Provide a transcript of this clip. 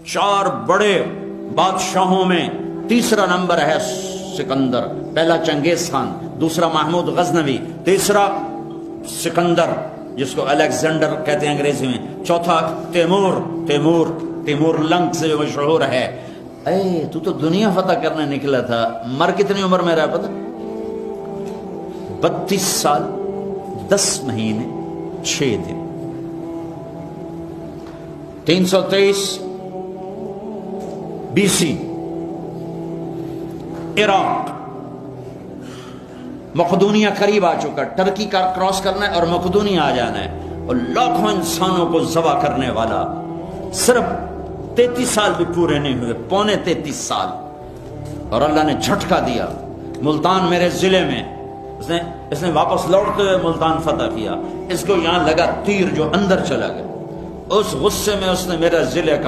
4 بڑے بادشاہوں میں تیسرا نمبر ہے سکندر. پہلا چنگیز خان، دوسرا محمود غزنوی، تیسرا سکندر جس کو الیگزینڈر کہتے ہیں انگریزی میں، چوتھا تیمور لنگ سے جو مشہور ہے. اے تو دنیا فتح کرنے نکلا تھا. مر کتنی عمر میں رہا پتہ؟ 32 سال 10 مہینے 6 دن. 323 BC عراق، مقدونیہ قریب آ چکا، ٹرکی کا کراس کرنا ہے اور مقدونیہ آ جانا ہے، اور لاکھوں انسانوں کو ذبح کرنے والا. صرف 33 سال بھی پورے نہیں ہوئے، پونے 33 سال، اور اللہ نے جھٹکا دیا. ملتان میرے ضلع میں اس نے واپس لوٹتے ہوئے ملتان فتح کیا. اس کو یہاں لگا تیر جو اندر چلا گیا. اس غصے میں اس نے میرا ضلع کا